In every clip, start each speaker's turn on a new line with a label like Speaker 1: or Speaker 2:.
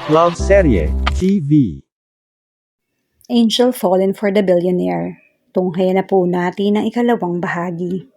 Speaker 1: Love Serye TV.
Speaker 2: Angel Fallen for the Billionaire. Tunghayan na po natin ang ikalawang bahagi.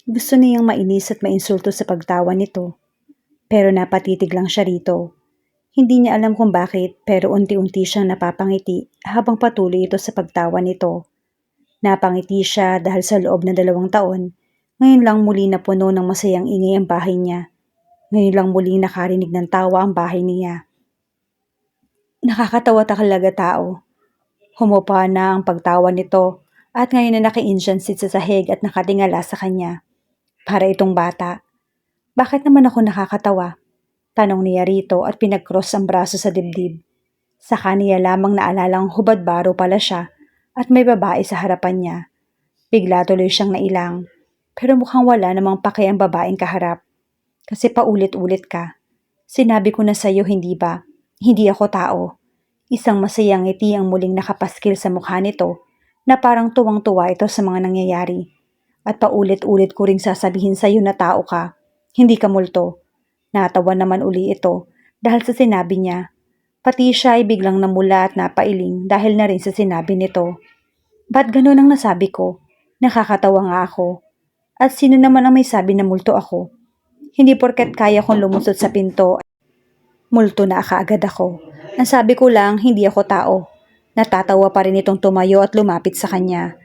Speaker 2: Gusto niyang mainis at mainsulto sa pagtawa nito, pero napatitig lang siya rito. Hindi niya alam kung bakit, pero unti-unti siyang napapangiti habang patuloy ito sa pagtawa nito. Napangiti siya dahil sa loob ng 2 taon, ngayon lang muli na puno ng masayang ingay ang bahay niya. Ngayon lang muli nakarinig ng tawa ang bahay niya. Nakakatawa talaga tao. Humupa na ang pagtawa nito at ngayon na naka-Indian seat sa sahig at nakatingala sa kanya. Para itong bata. Bakit naman ako nakakatawa? Tanong niya rito at pinag-cross ang braso sa dibdib. Saka niya lamang naalalang hubad baro pala siya at may babae sa harapan niya. Bigla tuloy siyang nailang. Pero mukhang wala namang pake ang babaeng kaharap. Kasi paulit-ulit ka. Sinabi ko na sa'yo hindi ba? Hindi ako tao. Isang masayang ngiti ang muling nakapaskil sa mukha nito na parang tuwang-tuwa ito sa mga nangyayari. At paulit-ulit ko ring sasabihin sa'yo na tao ka. Hindi ka multo. Natawa naman uli ito dahil sa sinabi niya. Pati siya ay biglang namula at napailing dahil na rin sa sinabi nito. Ba't ganun ang nasabi ko? Nakakatawa nga ako. At sino naman ang may sabi na multo ako? Hindi porket kaya kong lumusot sa pinto, multo na kaagad ako. Ang sabi ko lang, hindi ako tao. Natatawa pa rin itong tumayo at lumapit sa kanya.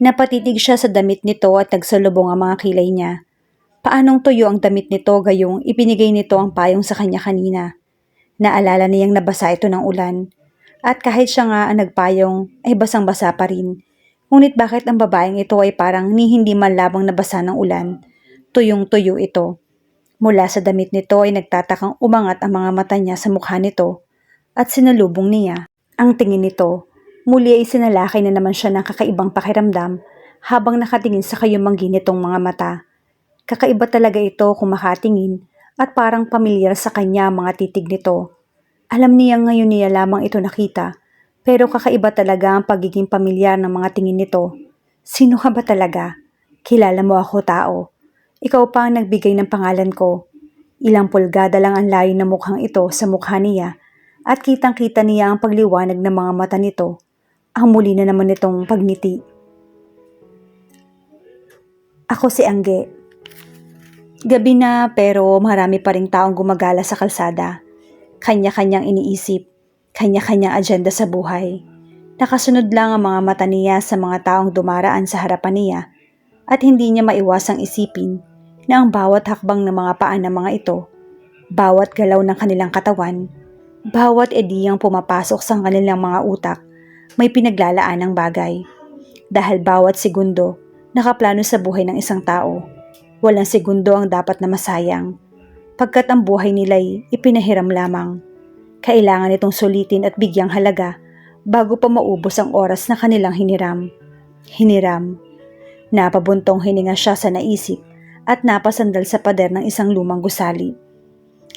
Speaker 2: Napatitig siya sa damit nito at nagsalubong ang mga kilay niya. Paanong tuyo ang damit nito gayong ipinigay nito ang payong sa kanya kanina? Naalala niyang nabasa ito ng ulan. At kahit siya nga ang nagpayong ay basang-basa pa rin. Ngunit bakit ang babaeng ito ay parang ni hindi man labang nabasa ng ulan? Tuyong-tuyo ito. Mula sa damit nito ay nagtatakang umangat ang mga mata niya sa mukha nito at sinalubong niya. Ang tingin nito, muli ay sinalakay na naman siya ng kakaibang pakiramdam habang nakatingin sa kayumanggi nitong mga mata. Kakaiba talaga ito kung makatingin at parang pamilyar sa kanya ang mga titig nito. Alam niya ngayon niya lamang ito nakita, pero kakaiba talaga ang pagiging pamilyar ng mga tingin nito. Sino ka ba talaga? Kilala mo ako tao. Ikaw pa ang nagbigay ng pangalan ko. Ilang pulgada lang ang layo ng mukhang ito sa mukha niya at kitang-kita niya ang pagliwanag ng mga mata nito. Ang muli na naman nitong pagngiti. Ako si Angge. Gabi na pero marami pa ring taong gumagala sa kalsada. Kanya-kanyang iniisip, kanya-kanyang agenda sa buhay. Nakasunod lang ang mga mata niya sa mga taong dumaraan sa harapan niya at hindi niya maiwasang isipin na ang bawat hakbang ng mga paa ng mga ito, bawat galaw ng kanilang katawan, bawat ideyang pumapasok sa kanilang mga utak, may pinaglalaan ng bagay. Dahil bawat segundo, nakaplano sa buhay ng isang tao. Walang segundo ang dapat na masayang, pagkat ang buhay nila'y ipinahiram lamang. Kailangan itong sulitin at bigyang halaga bago pa maubos ang oras na kanilang hiniram. Hiniram. Napabuntong hininga siya sa naisip at napasandal sa pader ng isang lumang gusali.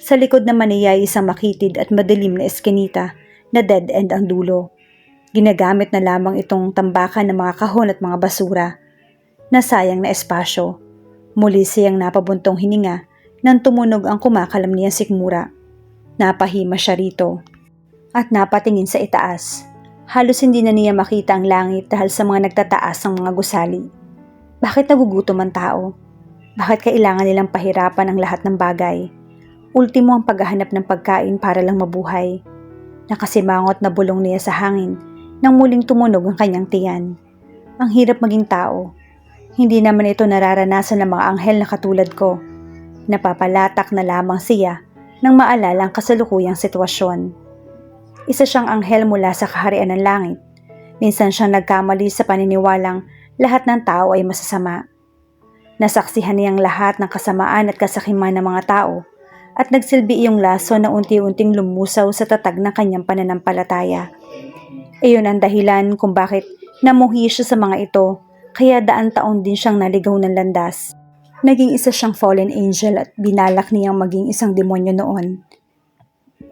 Speaker 2: Sa likod naman niya ay isang makitid at madilim na eskinita na dead end ang dulo. Ginagamit na lamang itong tambakan ng mga kahon at mga basura. Nasayang na espasyo. Muli siyang napabuntong hininga nang tumunog ang kumakalam niyang sikmura. Napahima siya rito at napatingin sa itaas. Halos hindi na niya makita ang langit dahil sa mga nagtataas ng mga gusali. Bakit nagugutom ang tao? Bakit kailangan nilang pahirapan ang lahat ng bagay? Ultimo ang paghahanap ng pagkain para lang mabuhay. Nakasimangot na bulong niya sa hangin nang muling tumunog ang kanyang tiyan. Ang hirap maging tao. Hindi naman ito nararanasan ng mga anghel na katulad ko. Napapalatak na lamang siya nang maalala ang kasalukuyang sitwasyon. Isa siyang anghel mula sa kaharian ng langit. Minsan siyang nagkamali sa paniniwalang lahat ng tao ay masasama. Nasaksihan niyang lahat ng kasamaan at kasakiman ng mga tao at nagsilbi iyong laso na unti-unting lumusaw sa tatag ng kanyang pananampalataya. Iyon ang dahilan kung bakit namuhi siya sa mga ito, kaya daan taon din siyang naligaw ng landas. Naging isa siyang fallen angel at binalak niyang maging isang demonyo noon.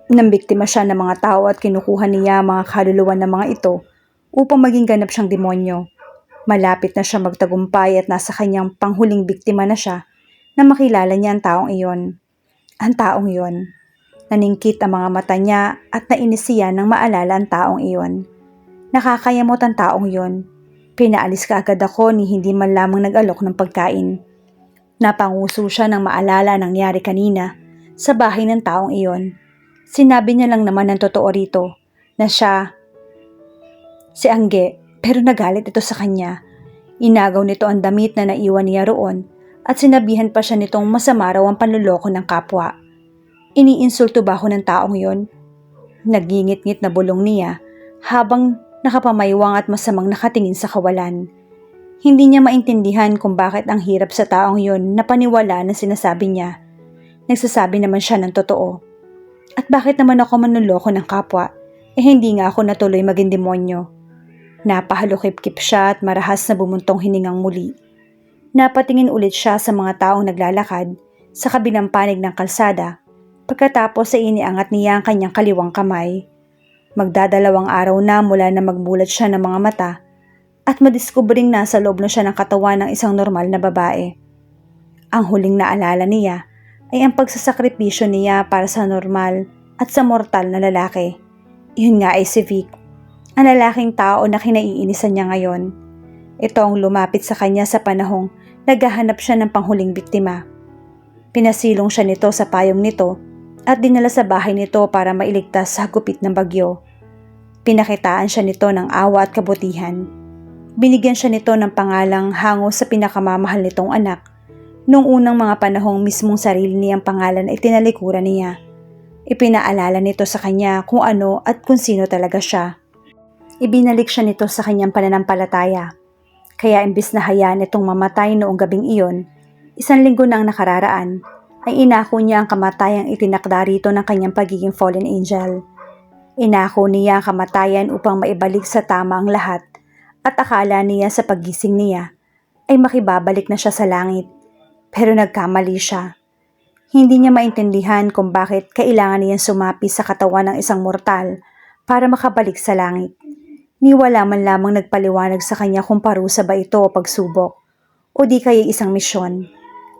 Speaker 2: Nambiktima siya ng mga tao at kinukuha niya mga kaluluwa ng mga ito upang maging ganap siyang demonyo. Malapit na siya magtagumpay at nasa kanyang panghuling biktima na siya na makilala niya ang taong iyon. Ang taong iyon. Naningkit ang mga mata niya at nainis siya nang maalala ang taong iyon. Nakakayamot ang taong iyon. Pinaalis ka agad ako ni hindi man lamang nag-alok ng pagkain. Napanguso siya nang maalala ang nangyari kanina sa bahay ng taong iyon. Sinabi niya lang naman ng totoo rito na siya si Angge, pero nagalit ito sa kanya. Inagaw nito ang damit na naiwan niya roon at sinabihan pa siya nitong masama raw ang panluloko ng kapwa. Iniinsulto ba ako ng taong iyon? Nagingit-ngit na bulong niya habang nakapamaywang at masamang nakatingin sa kawalan. Hindi niya maintindihan kung bakit ang hirap sa taong iyon na paniwala na sinasabi niya. Nagsasabi naman siya ng totoo. At bakit naman ako manluloko ng kapwa? Hindi nga ako natuloy maging demonyo. Napahalukip-kip siya at marahas na bumuntong hiningang muli. Napatingin ulit siya sa mga taong naglalakad sa kabilang panig ng kalsada. Pagkatapos ay iniangat niya ang kanyang kaliwang kamay. Magdadalawang araw na mula na magmulat siya ng mga mata at madiskubring nasa loob na siya ng katawan ng isang normal na babae. Ang huling naalala niya ay ang pagsasakripisyo niya para sa normal at sa mortal na lalaki. Iyon nga ay si Vic, ang lalaking tao na kinaiinisan niya ngayon. Ito ang lumapit sa kanya sa panahong naghahanap siya ng panghuling biktima. Pinasilong siya nito sa payong nito at dinala sa bahay nito para mailigtas sa hagupit ng bagyo. Pinakitaan siya nito ng awa at kabutihan. Binigyan siya nito ng pangalang hango sa pinakamamahal nitong anak. Noong unang mga panahong mismong sarili niyang pangalan ay tinalikuran niya. Ipinaalala nito sa kanya kung ano at kung sino talaga siya. Ibinalik siya nito sa kanyang pananampalataya. Kaya imbis na hayaan itong mamatay noong gabing iyon, 1 linggo na ang nakararaan, ay inako niya ang kamatayang itinakda rito ng kanyang pagiging fallen angel. Inako niya ang kamatayan upang maibalik sa tama ang lahat at akala niya sa paggising niya ay makibabalik na siya sa langit. Pero nagkamali siya. Hindi niya maintindihan kung bakit kailangan niyang sumapi sa katawan ng isang mortal para makabalik sa langit. Ni wala man lamang nagpaliwanag sa kanya kung parusa ba ito o pagsubok o di kaya isang misyon.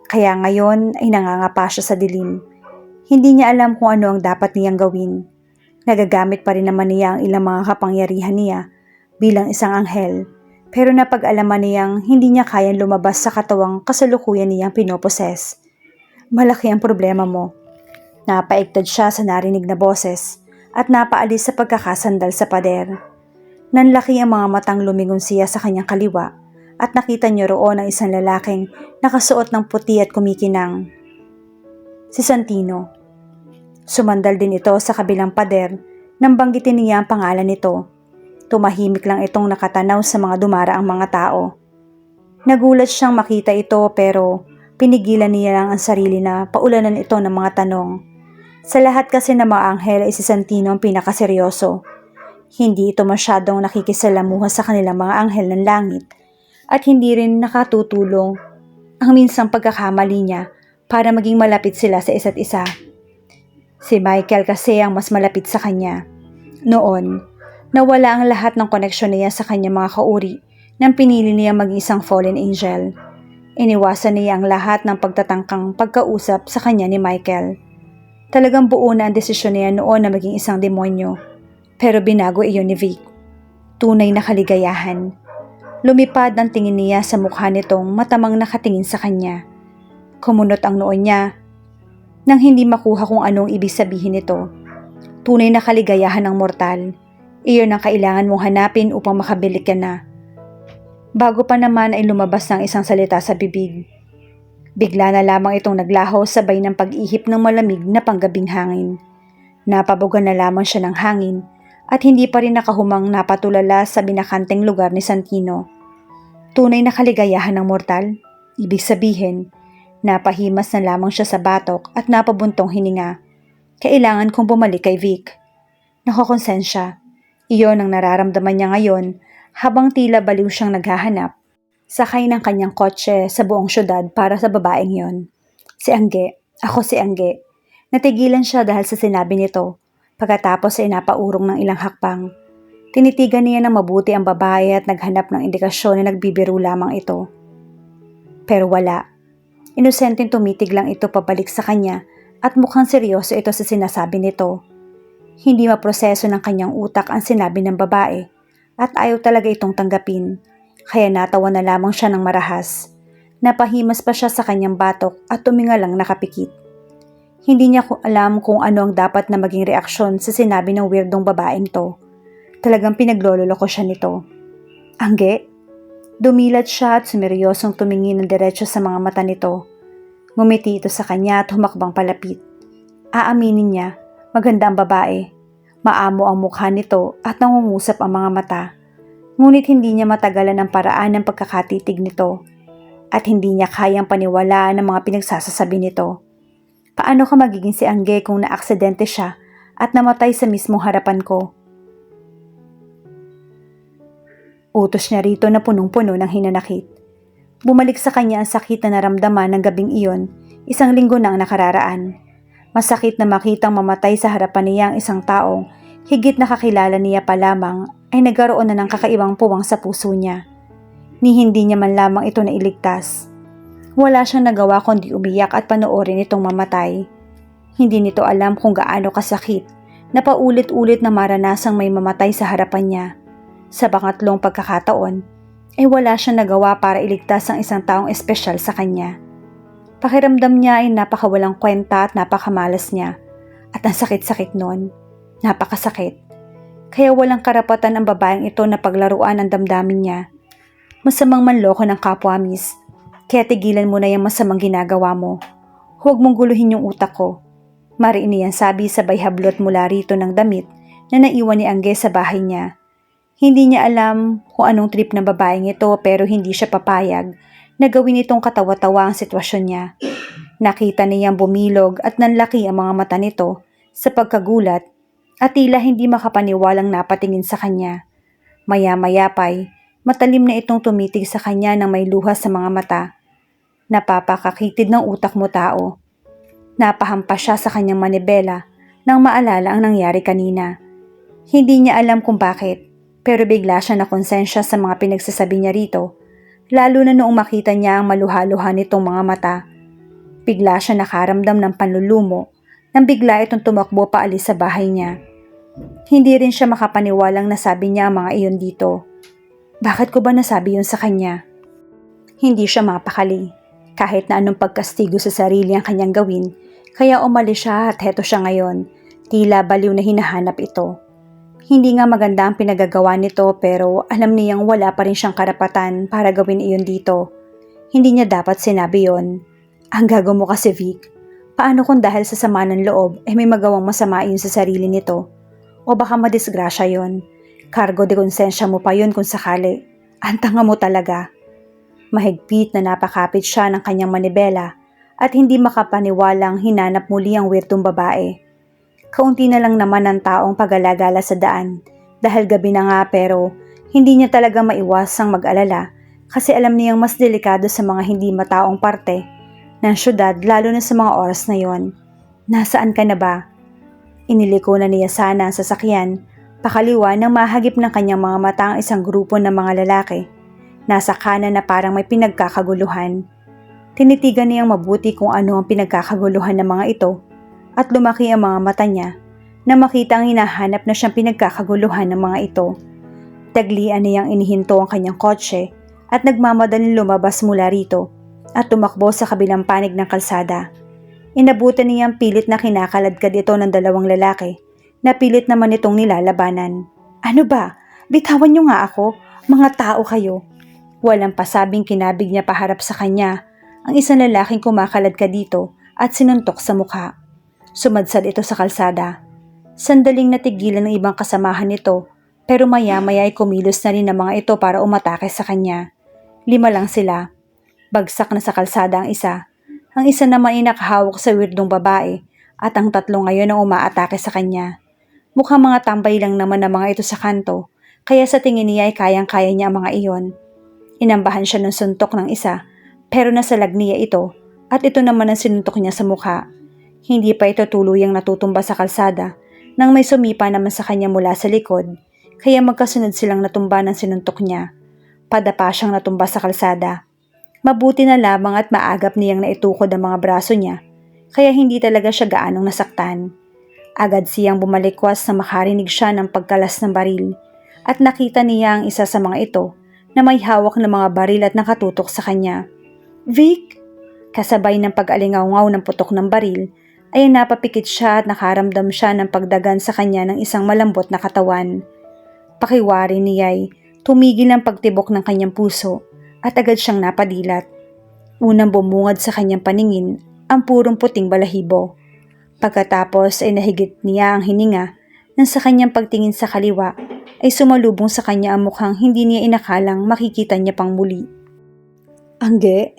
Speaker 2: Kaya ngayon ay nangangapa siya sa dilim. Hindi niya alam kung ano ang dapat niyang gawin. Nagagamit pa rin naman niya ang ilang mga kapangyarihan niya bilang isang anghel, pero napag-alaman niyang hindi niya kayang lumabas sa katawang kasalukuyan niyang pinoposes. Malaki ang problema mo. Napaiktad siya sa narinig na boses at napaalis sa pagkakasandal sa pader. Nanlaki ang mga matang lumingon siya sa kanyang kaliwa at nakita niyo roon ang isang lalaking nakasuot ng puti at kumikinang. Si Santino. Sumandal din ito sa kabilang pader nang banggitin niya ang pangalan nito. Tumahimik lang itong nakatanaw sa mga dumaraang mga tao. Nagulat siyang makita ito pero pinigilan niya lang ang sarili na paulanan ito ng mga tanong. Sa lahat kasi ng mga anghel ay si Santino ang pinakaseryoso. Hindi ito masyadong nakikisalamuha sa kanilang mga anghel ng langit at hindi rin nakatutulong ang minsang pagkakamali niya para maging malapit sila sa isa't isa. Si Michael kasi ang mas malapit sa kanya. Noon, nawala ang lahat ng koneksyon niya sa kanyang mga kauri nang pinili niya maging isang fallen angel. Iniwasan niya ang lahat ng pagtatangkang pagkausap sa kanya ni Michael. Talagang buo na ang desisyon niya noon na maging isang demonyo. Pero binago iyon ni Vic. Tunay na kaligayahan. Lumipad ang tingin niya sa mukha nitong matamang nakatingin sa kanya. Kumunot ang noon niya nang hindi makuha kung anong ibig sabihin nito. Tunay na kaligayahan ng mortal. Iyon ang kailangan mong hanapin upang makabalik ka na. Bago pa naman ay lumabas ng isang salita sa bibig. Bigla na lamang itong naglaho sabay ng pag-ihip ng malamig na panggabing hangin. Napabugan na lamang siya ng hangin at hindi pa rin nakahumang napatulala sa binakanteng lugar ni Santino. Tunay na kaligayahan ng mortal? Ibig sabihin, napahimas na lamang siya sa batok at napabuntong hininga. Kailangan kong bumalik kay Vic. Nakokonsensya. Iyon ang nararamdaman niya ngayon habang tila baliw siyang naghahanap. Sakay ng kanyang kotse sa buong syudad para sa babaeng yon. Si Angge. Ako si Angge. Natigilan siya dahil sa sinabi nito. Pagkatapos ay napaurong ng ilang hakbang. Tinitigan niya ng mabuti ang babae at naghanap ng indikasyon na nagbibiro lamang ito. Pero wala. Inosenteng tumitig lang ito pabalik sa kanya at mukhang seryoso ito sa sinasabi nito. Hindi maproseso ng kanyang utak ang sinabi ng babae at ayaw talaga itong tanggapin, kaya natawa na lamang siya ng marahas. Napahimas pa siya sa kanyang batok at tumingalang nakapikit. Hindi niya alam kung ano ang dapat na maging reaksyon sa sinabi ng weirdong babaeng to. Talagang pinaglololoko siya nito. Angge? Dumilat siya at sumeryosong tumingin ng diretso sa mga mata nito. Ngumiti ito sa kanya at humakbang palapit. Aaminin niya, maganda ang babae. Maamo ang mukha nito at nangungusap ang mga mata. Ngunit hindi niya matagalan ang paraan ng pagkakatitig nito. At hindi niya kayang paniwalaan ang mga pinagsasasabi nito. Paano ka magiging si Angge kung naaksidente siya at namatay sa mismong harapan ko? Utos niya rito na punong-puno ng hinanakit. Bumalik sa kanya ang sakit na naramdaman ng gabing iyon, 1 linggo na ang nakararaan. Masakit na makitang mamatay sa harapan niya ang isang taong higit na kakilala niya pa lamang ay nagkaroon na ng kakaibang puwang sa puso niya. Ni hindi niya man lamang ito nailigtas. Wala siyang nagawa kundi umiyak at panoorin itong mamatay. Hindi nito alam kung gaano kasakit na paulit-ulit na maranasang may mamatay sa harapan niya. Sa pangatlong pagkakataon, ay wala siyang nagawa para iligtas ang isang taong espesyal sa kanya. Pakiramdam niya ay napakawalang kwenta at napakamalas niya. At ang sakit-sakit nun, napakasakit. Kaya walang karapatan ang babaeng ito na paglaruan ang damdamin niya. Masamang manloko ng kapwa, miss. Kaya tigilan mo na yung masamang ginagawa mo. Huwag mong guluhin yung utak ko. Mariin niyan sabi sabay hablot mula rito ng damit na naiwan ni Angge sa bahay niya. Hindi niya alam kung anong trip ng babaeng ito pero hindi siya papayag na gawin itong katawa-tawa ang sitwasyon niya. Nakita niyang bumilog at nanlaki ang mga mata nito sa pagkagulat at tila hindi makapaniwalang napatingin sa kanya. Maya-maya pa'y matalim na itong tumitig sa kanya ng may luha sa mga mata. Napapakakitid ng utak mo, tao. Napahampas siya sa kanyang manibela nang maalala ang nangyari kanina. Hindi niya alam kung bakit, pero bigla siya nakonsensya sa mga pinagsasabi niya rito, lalo na noong makita niya ang maluha-luha nitong mga mata. Bigla siya nakaramdam ng panlulumo nang bigla itong tumakbo paalis sa bahay niya. Hindi rin siya makapaniwalang nasabi niya ang mga iyon dito. Bakit ko ba nasabi yun sa kanya? Hindi siya mapakali. Kahit na anong pagkastigo sa sarili ang kanyang gawin, kaya umalis siya at heto siya ngayon. Tila baliw na hinahanap ito. Hindi nga maganda ang pinagagawa nito pero alam niyang wala pa rin siyang karapatan para gawin iyon dito. Hindi niya dapat sinabi yon. Ang gago mo kasi, Vic. Paano kung dahil sa sama ng loob ay may magawang masama iyon sa sarili nito? O baka madisgrasya yon. Cargo de konsensya mo pa yun kung sakali. Ang tanga mo talaga. Mahigpit na napakapit siya ng kanyang manibela at hindi makapaniwalang hinanap muli ang weirdong babae. Kaunti na lang naman ang taong pag-alagala sa daan dahil gabi na nga pero hindi niya talaga maiwasang mag-alala kasi alam niyang mas delikado sa mga hindi mataong parte ng syudad lalo na sa mga oras na yon. Nasaan ka na ba? Iniliko na niya sana ang sasakyan. Pakaliwa nang mahagip ng kanyang mga mata ang isang grupo ng mga lalaki. Nasa kanan na parang may pinagkakaguluhan. Tinitigan niyang mabuti kung ano ang pinagkakaguluhan ng mga ito at lumaki ang mga mata niya na makita ang hinahanap na siyang pinagkakaguluhan ng mga ito. Taglian niyang inihinto ang kanyang kotse at nagmamadaling lumabas mula rito at tumakbo sa kabilang panig ng kalsada. Inabutan niyang pilit na kinakaladkad ito ng 2 lalaki. Napilit naman itong nilalabanan. Ano ba? Bitawan niyo nga ako. Mga tao kayo. Walang pasabing kinabig niya paharap sa kanya ang isang lalaking kumakaladkad dito at sinuntok sa mukha. Sumadsad ito sa kalsada. Sandaling natigilan ng ibang kasamahan nito pero maya-maya ay kumilos na rin ang mga ito para umatake sa kanya. 5 lang sila. Bagsak na sa kalsada ang isa. Ang isa naman ay nakahawak sa weirdong babae at ang 3 ngayon ang umaatake sa kanya. Mukhang mga tambay lang naman ang mga ito sa kanto, kaya sa tingin niya ay kayang-kaya niya ang mga iyon. Inambahan siya ng suntok ng isa, pero nasalag niya ito, at ito naman ang sinuntok niya sa mukha. Hindi pa ito tuluyang natutumba sa kalsada, nang may sumipa naman sa kanya mula sa likod, kaya magkasunod silang natumba ng sinuntok niya. Padapa siyang natumba sa kalsada. Mabuti na lamang at maagap niyang naitukod ang mga braso niya, kaya hindi talaga siya gaanong nasaktan. Agad siyang bumalikwas na makarinig siya ng pagkalas ng baril at nakita niya ang isa sa mga ito na may hawak na mga baril at nakatutok sa kanya. "Vic!" Kasabay ng pag-alingaw ng putok ng baril, ay napapikit siya at nakaramdam siya ng pagdagan sa kanya ng isang malambot na katawan. Pakiwari niya'y tumigil ang pagtibok ng kanyang puso at agad siyang napadilat. Unang bumungad sa kanyang paningin ang purong puting balahibo. Pagkatapos ay nahigit niya ang hininga nang sa kanyang pagtingin sa kaliwa ay sumalubong sa kanya ang mukhang hindi niya inakalang makikita niya pang muli. "Angge?"